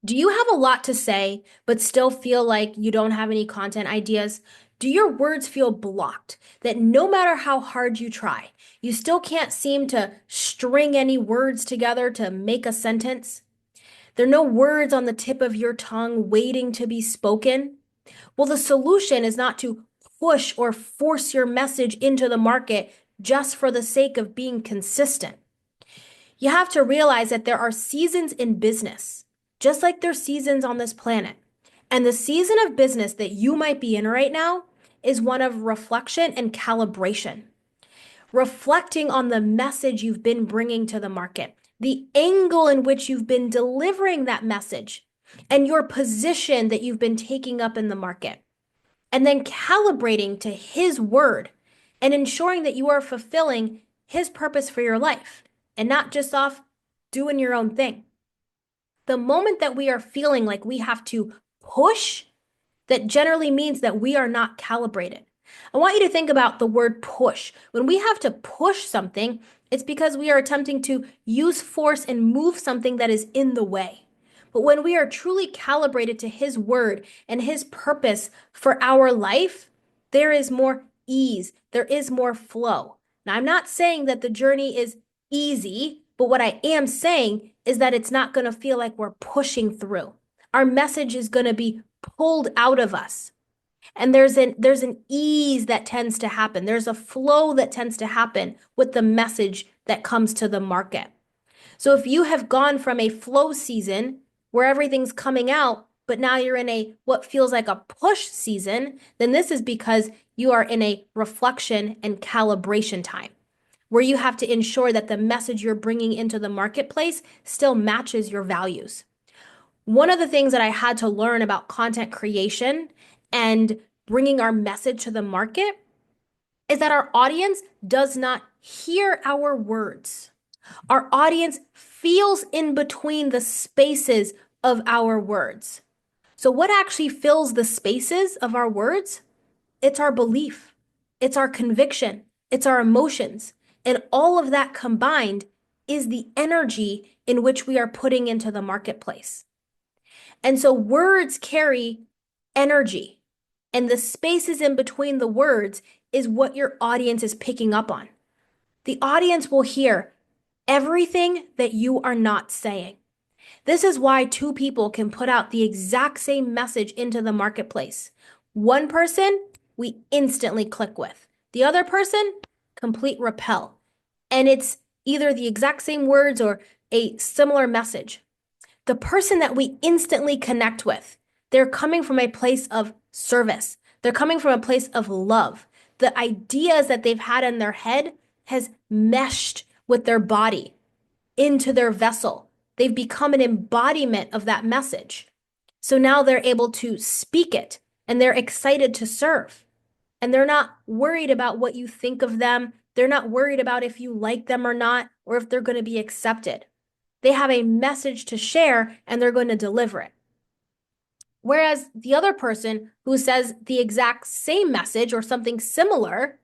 Do you have a lot to say, but still feel like you don't have any content ideas? Do your words feel blocked? That no matter how hard you try, you still can't seem to string any words together to make a sentence? There are no words on the tip of your tongue waiting to be spoken? Well, the solution is not to push or force your message into the market just for the sake of being consistent. You have to realize that there are seasons in business, just like there's seasons on this planet. And the season of business that you might be in right now is one of reflection and calibration. Reflecting on the message you've been bringing to the market, the angle in which you've been delivering that message, and your position that you've been taking up in the market. And then calibrating to His word and ensuring that you are fulfilling His purpose for your life and not just off doing your own thing. The moment that we are feeling like we have to push, that generally means that we are not calibrated. I want you to think about the word push. When we have to push something, it's because we are attempting to use force and move something that is in the way. But when we are truly calibrated to His word and His purpose for our life, there is more ease, there is more flow. Now, I'm not saying that the journey is easy, but what I am saying is that it's not going to feel like we're pushing through. Our message is going to be pulled out of us. And there's an ease that tends to happen. There's a flow that tends to happen with the message that comes to the market. So if you have gone from a flow season where everything's coming out, but now you're in a what feels like a push season, then this is because you are in a reflection and calibration time where you have to ensure that the message you're bringing into the marketplace still matches your values. One of the things that I had to learn about content creation and bringing our message to the market is that our audience does not hear our words. Our audience feels in between the spaces of our words. So, what actually fills the spaces of our words? It's our belief, it's our conviction, it's our emotions. And all of that combined is the energy in which we are putting into the marketplace. And so words carry energy, and the spaces in between the words is what your audience is picking up on. The audience will hear everything that you are not saying. This is why two people can put out the exact same message into the marketplace. One person we instantly click with, the other person, complete repel. And it's either the exact same words or a similar message. The person that we instantly connect with, they're coming from a place of service. They're coming from a place of love. The ideas that they've had in their head has meshed with their body into their vessel. They've become an embodiment of that message. So now they're able to speak it and they're excited to serve. And they're not worried about what you think of them. They're not worried about if you like them or not, or if they're going to be accepted. They have a message to share and they're going to deliver it. Whereas the other person who says the exact same message or something similar,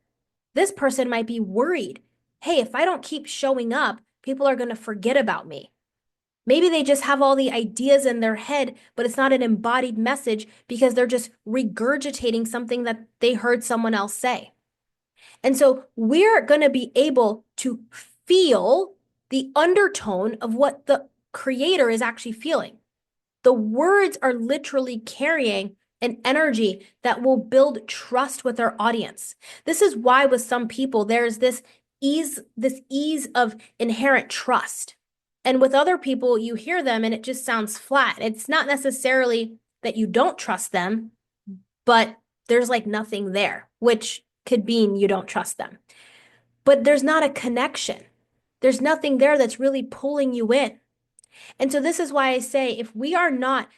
this person might be worried. Hey, if I don't keep showing up, people are going to forget about me. Maybe they just have all the ideas in their head, but it's not an embodied message because they're just regurgitating something that they heard someone else say. And so we're going to be able to feel the undertone of what the creator is actually feeling. The words are literally carrying an energy that will build trust with our audience. This is why with some people there's this ease of inherent trust. And with other people, you hear them and it just sounds flat. It's not necessarily that you don't trust them, but there's like nothing there, which could mean you don't trust them. But there's not a connection. There's nothing there that's really pulling you in. And so this is why I say if we are not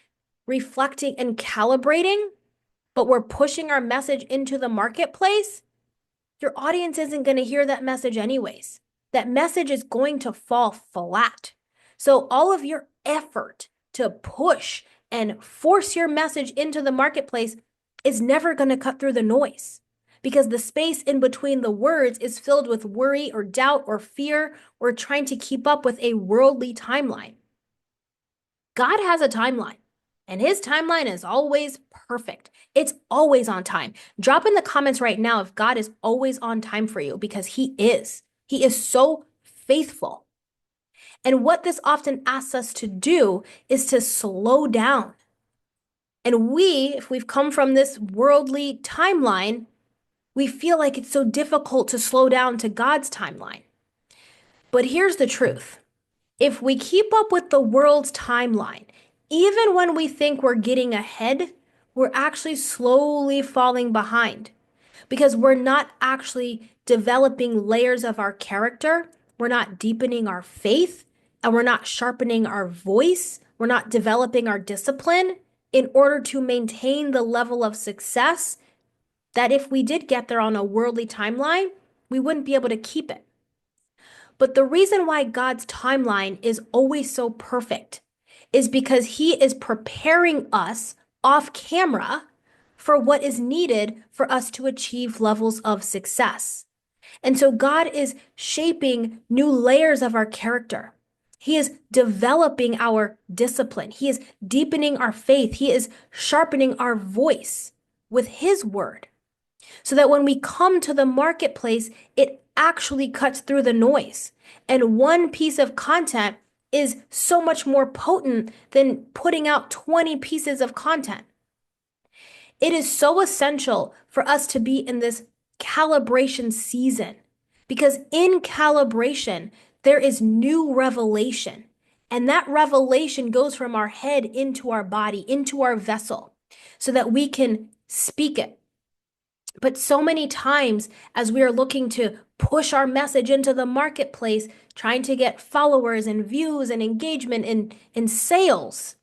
reflecting and calibrating, but we're pushing our message into the marketplace, your audience isn't going to hear that message anyways. That message is going to fall flat. So all of your effort to push and force your message into the marketplace is never going to cut through the noise because the space in between the words is filled with worry or doubt or fear or trying to keep up with a worldly timeline. God has a timeline, and his timeline is always perfect. It's always on time. Drop in the comments right now if God is always on time for you, because he is. He is so faithful. And what this often asks us to do is to slow down. And if we've come from this worldly timeline, we feel like it's so difficult to slow down to God's timeline. But here's the truth. If we keep up with the world's timeline, even when we think we're getting ahead, we're actually slowly falling behind because we're not actually developing layers of our character. We're not deepening our faith, and we're not sharpening our voice. We're not developing our discipline in order to maintain the level of success that if we did get there on a worldly timeline, we wouldn't be able to keep it. But the reason why God's timeline is always so perfect is because he is preparing us off camera for what is needed for us to achieve levels of success. And so God is shaping new layers of our character. He is developing our discipline. He is deepening our faith. He is sharpening our voice with his word so that when we come to the marketplace, it actually cuts through the noise. And one piece of content is so much more potent than putting out 20 pieces of content. It is so essential for us to be in this calibration season because in calibration, there is new revelation. And that revelation goes from our head into our body, into our vessel, so that we can speak it. But so many times, as we are looking to push our message into the marketplace, trying to get followers and views and engagement and sales,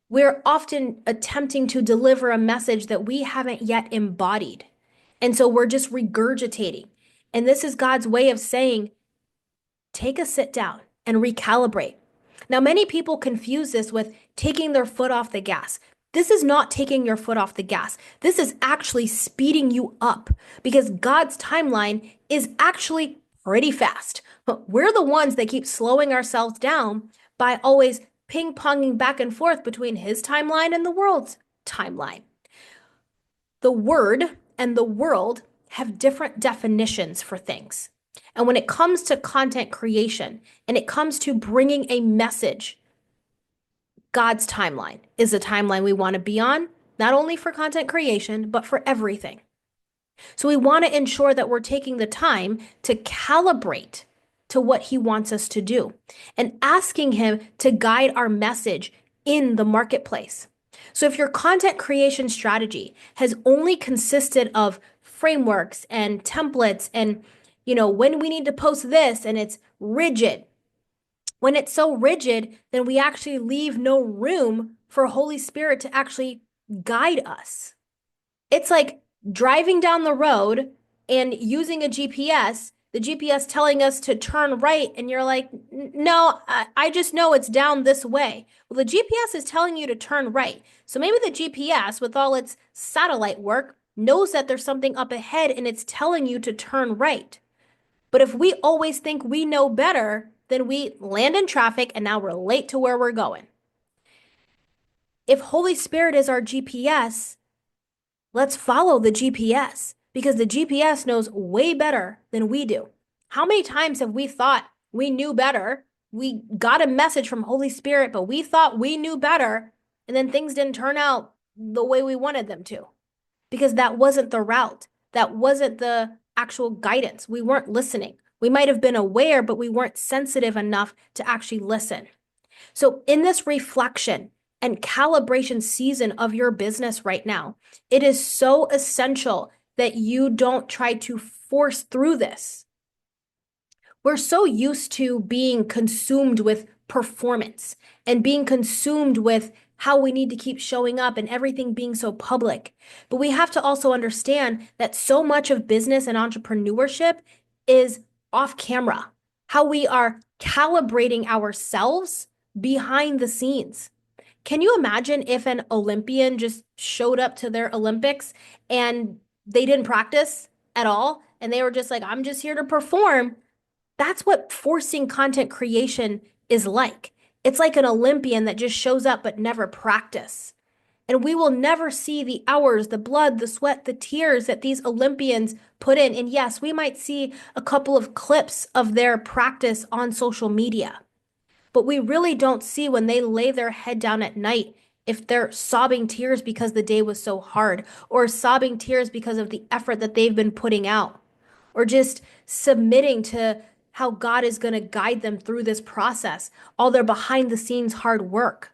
we're often attempting to deliver a message that we haven't yet embodied. And so we're just regurgitating. And this is God's way of saying, take a sit down and recalibrate. Now, many people confuse this with taking their foot off the gas. This is not taking your foot off the gas. This is actually speeding you up because God's timeline is actually pretty fast. But we're the ones that keep slowing ourselves down by always ping-ponging back and forth between his timeline and the world's timeline. The word and the world have different definitions for things. And when it comes to content creation and it comes to bringing a message, God's timeline is a timeline we want to be on, not only for content creation, but for everything. So we want to ensure that we're taking the time to calibrate to what he wants us to do and asking him to guide our message in the marketplace. So if your content creation strategy has only consisted of frameworks and templates and, when we need to post this and it's rigid, when it's so rigid, then we actually leave no room for Holy Spirit to actually guide us. It's like driving down the road and using a GPS, the GPS telling us to turn right, and you're like, no, I just know it's down this way. Well, the GPS is telling you to turn right. So maybe the GPS, with all its satellite work, knows that there's something up ahead and it's telling you to turn right. But if we always think we know better, then we land in traffic and now we're late to where we're going. If Holy Spirit is our GPS, let's follow the GPS because the GPS knows way better than we do. How many times have we thought we knew better? We got a message from Holy Spirit, but we thought we knew better, and then things didn't turn out the way we wanted them to because that wasn't the route. That wasn't the actual guidance. We weren't listening. We might have been aware, but we weren't sensitive enough to actually listen. So in this reflection and calibration season of your business right now, it is so essential that you don't try to force through this. We're so used to being consumed with performance and being consumed with how we need to keep showing up and everything being so public. But we have to also understand that so much of business and entrepreneurship is off camera, how we are calibrating ourselves behind the scenes. Can you imagine if an Olympian just showed up to their Olympics and they didn't practice at all and they were just like, I'm just here to perform? That's what forcing content creation is like. It's like an Olympian that just shows up but never practice. And we will never see the hours, the blood, the sweat, the tears that these Olympians put in. And yes, we might see a couple of clips of their practice on social media, but we really don't see when they lay their head down at night if they're sobbing tears because the day was so hard, or sobbing tears because of the effort that they've been putting out, or just submitting to how God is going to guide them through this process, all their behind the scenes hard work.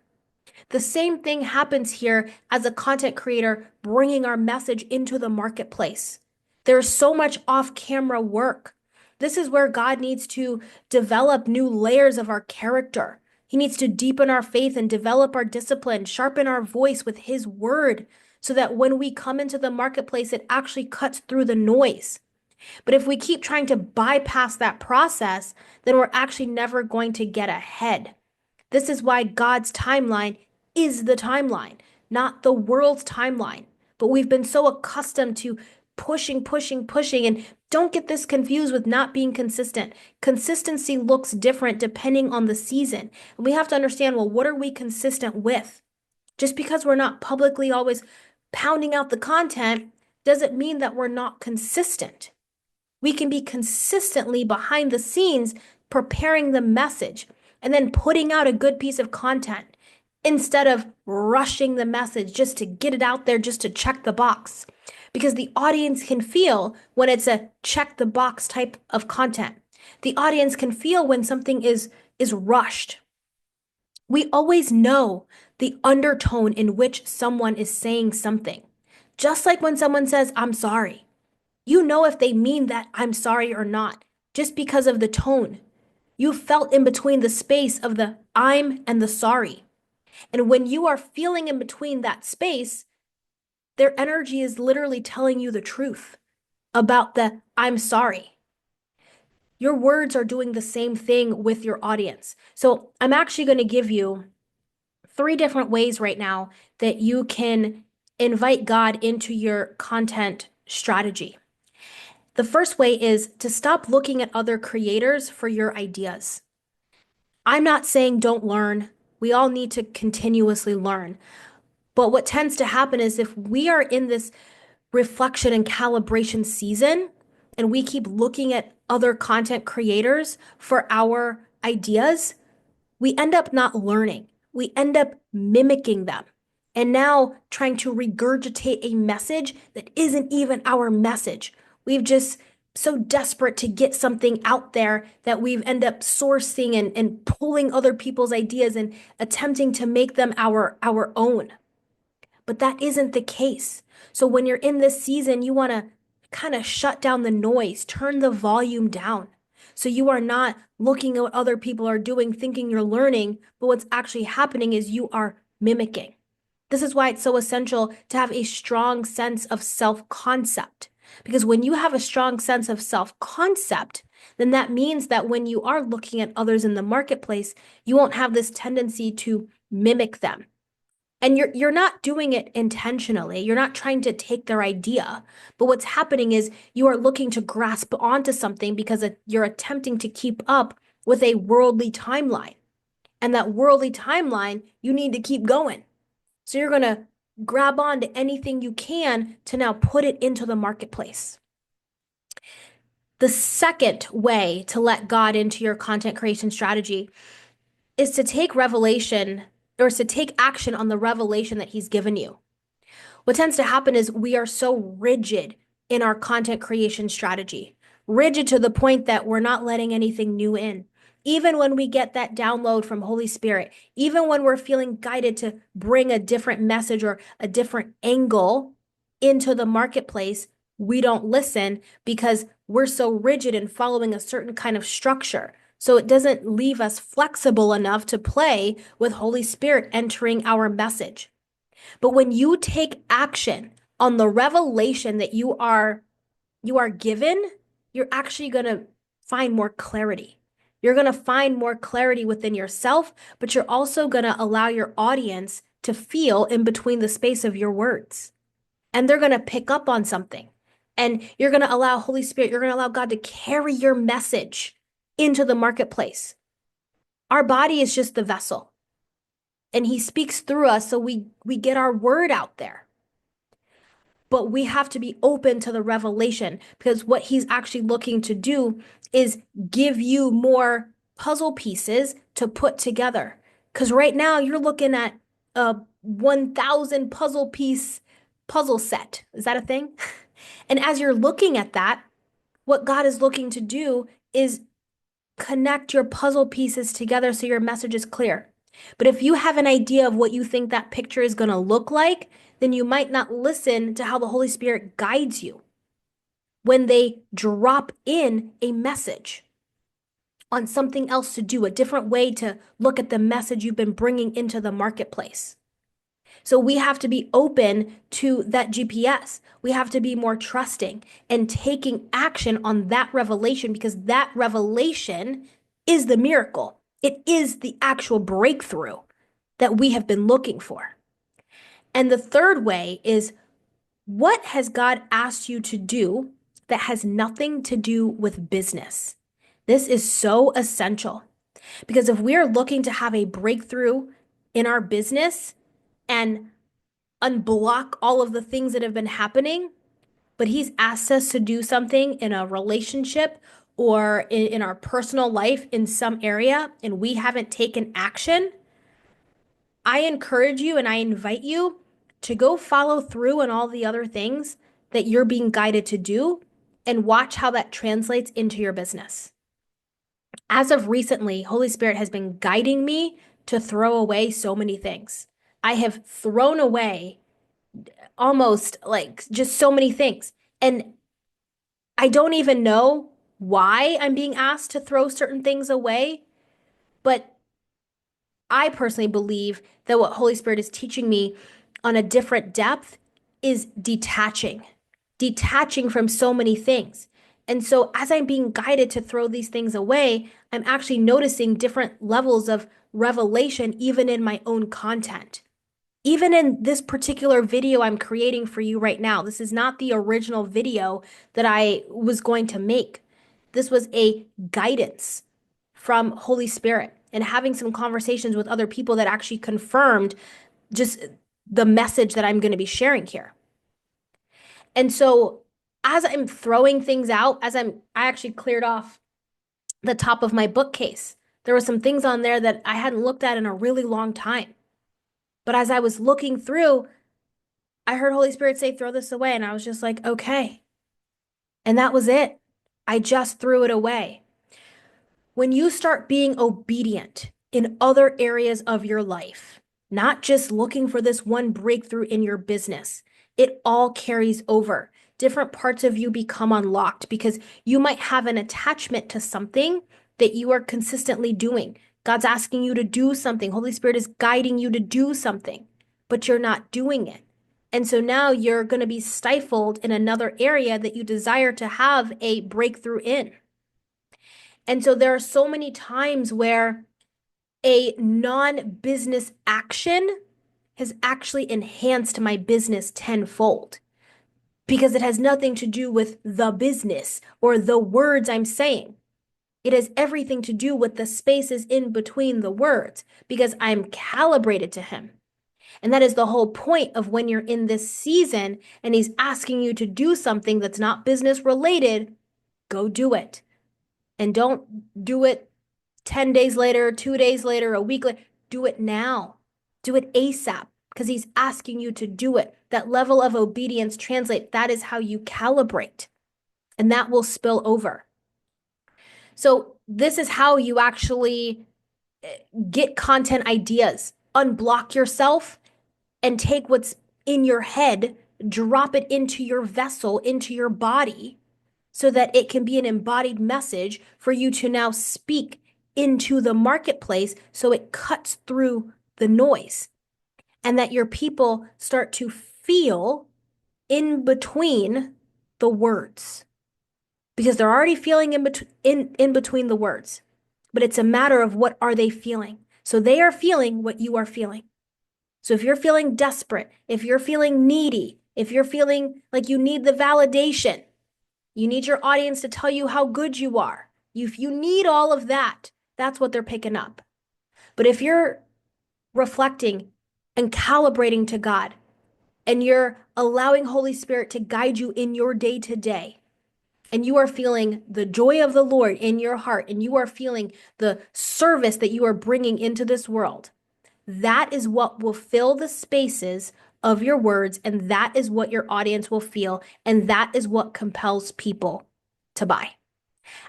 The same thing happens here as a content creator bringing our message into the marketplace. There's so much off camera work. This is where God needs to develop new layers of our character. He needs to deepen our faith and develop our discipline, sharpen our voice with His word, so that when we come into the marketplace, it actually cuts through the noise. But if we keep trying to bypass that process, then we're actually never going to get ahead. This is why God's timeline is the timeline, not the world's timeline. But we've been so accustomed to pushing, pushing, pushing. And don't get this confused with not being consistent. Consistency looks different depending on the season. And we have to understand, well, what are we consistent with? Just because we're not publicly always pounding out the content doesn't mean that we're not consistent. We can be consistently behind the scenes preparing the message and then putting out a good piece of content instead of rushing the message just to get it out there, just to check the box. Because the audience can feel when it's a check the box type of content. The audience can feel when something is rushed. We always know the undertone in which someone is saying something. Just like when someone says, I'm sorry. You know if they mean that I'm sorry or not, just because of the tone. You felt in between the space of the I'm and the sorry. And when you are feeling in between that space, their energy is literally telling you the truth about the I'm sorry. Your words are doing the same thing with your audience. So I'm actually going to give you 3 different ways right now that you can invite God into your content strategy. The first way is to stop looking at other creators for your ideas. I'm not saying don't learn. We all need to continuously learn. But what tends to happen is if we are in this reflection and calibration season and we keep looking at other content creators for our ideas, we end up not learning. We end up mimicking them and now trying to regurgitate a message that isn't even our message. We've just so desperate to get something out there that we've end up sourcing and pulling other people's ideas and attempting to make them our own. But that isn't the case. So when you're in this season, you want to kind of shut down the noise, turn the volume down. So you are not looking at what other people are doing, thinking you're learning, but what's actually happening is you are mimicking. This is why it's so essential to have a strong sense of self-concept. Because when you have a strong sense of self-concept, then that means that when you are looking at others in the marketplace, you won't have this tendency to mimic them. And you're not doing it intentionally. You're not trying to take their idea. But what's happening is you are looking to grasp onto something because you're attempting to keep up with a worldly timeline. And that worldly timeline, you need to keep going. So you're going to grab on to anything you can to now put it into the marketplace. The second way to let God into your content creation strategy is to take revelation or to take action on the revelation that He's given you. What tends to happen is we are so rigid in our content creation strategy, rigid to the point that we're not letting anything new in. Even when we get that download from Holy Spirit, even when we're feeling guided to bring a different message or a different angle into the marketplace, we don't listen because we're so rigid in following a certain kind of structure. So it doesn't leave us flexible enough to play with Holy Spirit entering our message. But when you take action on the revelation that you are given, you're actually going to find more clarity. You're going to find more clarity within yourself, but you're also going to allow your audience to feel in between the space of your words. And they're going to pick up on something. And you're going to allow Holy Spirit, you're going to allow God to carry your message into the marketplace. Our body is just the vessel, and he speaks through us so we get our word out there. But we have to be open to the revelation, because what he's actually looking to do is give you more puzzle pieces to put together. Because right now you're looking at a 1,000 puzzle set. Is that a thing? And as you're looking at that, what God is looking to do is connect your puzzle pieces together so your message is clear. But if you have an idea of what you think that picture is going to look like, then you might not listen to how the Holy Spirit guides you when they drop in a message on something else to do, a different way to look at the message you've been bringing into the marketplace. So we have to be open to that GPS. We have to be more trusting and taking action on that revelation, because that revelation is the miracle. It is the actual breakthrough that we have been looking for. And the third way is, what has God asked you to do that has nothing to do with business? This is so essential, because if we are looking to have a breakthrough in our business and unblock all of the things that have been happening, but he's asked us to do something in a relationship or in our personal life in some area, and we haven't taken action, I encourage you and I invite you to go follow through on all the other things that you're being guided to do and watch how that translates into your business. As of recently, Holy Spirit has been guiding me to throw away so many things. I have thrown away almost like just so many things. And I don't even know why I'm being asked to throw certain things away, but I personally believe that what Holy Spirit is teaching me on a different depth is detaching from so many things. And so as I'm being guided to throw these things away, I'm actually noticing different levels of revelation, even in my own content. Even in this particular video I'm creating for you right now, this is not the original video that I was going to make. This was a guidance from Holy Spirit and having some conversations with other people that actually confirmed just the message that I'm going to be sharing here. And so as I'm throwing things out, I actually cleared off the top of my bookcase. There were some things on there that I hadn't looked at in a really long time. But as I was looking through, I heard Holy Spirit say, throw this away. And I was just like, okay. And that was it. I just threw it away. When you start being obedient in other areas of your life, not just looking for this one breakthrough in your business, it all carries over. Different parts of you become unlocked because you might have an attachment to something that you are consistently doing. God's asking you to do something. Holy Spirit is guiding you to do something, but you're not doing it. And so now you're going to be stifled in another area that you desire to have a breakthrough in. And so there are so many times where a non-business action has actually enhanced my business tenfold, because it has nothing to do with the business or the words I'm saying. It has everything to do with the spaces in between the words, because I'm calibrated to him. And that is the whole point of when you're in this season and he's asking you to do something that's not business related, go do it. And don't do it 10 days later, 2 days later, a week later. Do it now. Do it ASAP, because he's asking you to do it. That level of obedience translate. That is how you calibrate, and that will spill over. So this is how you actually get content ideas. Unblock yourself and take what's in your head, drop it into your vessel, into your body, so that it can be an embodied message for you to now speak into the marketplace, so it cuts through the noise, and that your people start to feel in between the words, because they're already feeling in between the words, but it's a matter of what are they feeling. So they are feeling what you are feeling. So if you're feeling desperate, if you're feeling needy, if you're feeling like you need the validation, you need your audience to tell you how good you are, if you need all of that, that's what they're picking up. But if you're reflecting and calibrating to God, and you're allowing Holy Spirit to guide you in your day to day, and you are feeling the joy of the Lord in your heart, and you are feeling the service that you are bringing into this world, that is what will fill the spaces of your words, and that is what your audience will feel, and that is what compels people to buy.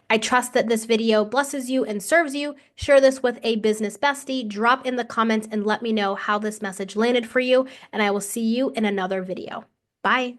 I trust that this video blesses you and serves you. Share this with a business bestie. Drop in the comments and let me know how this message landed for you, and I will see you in another video. Bye.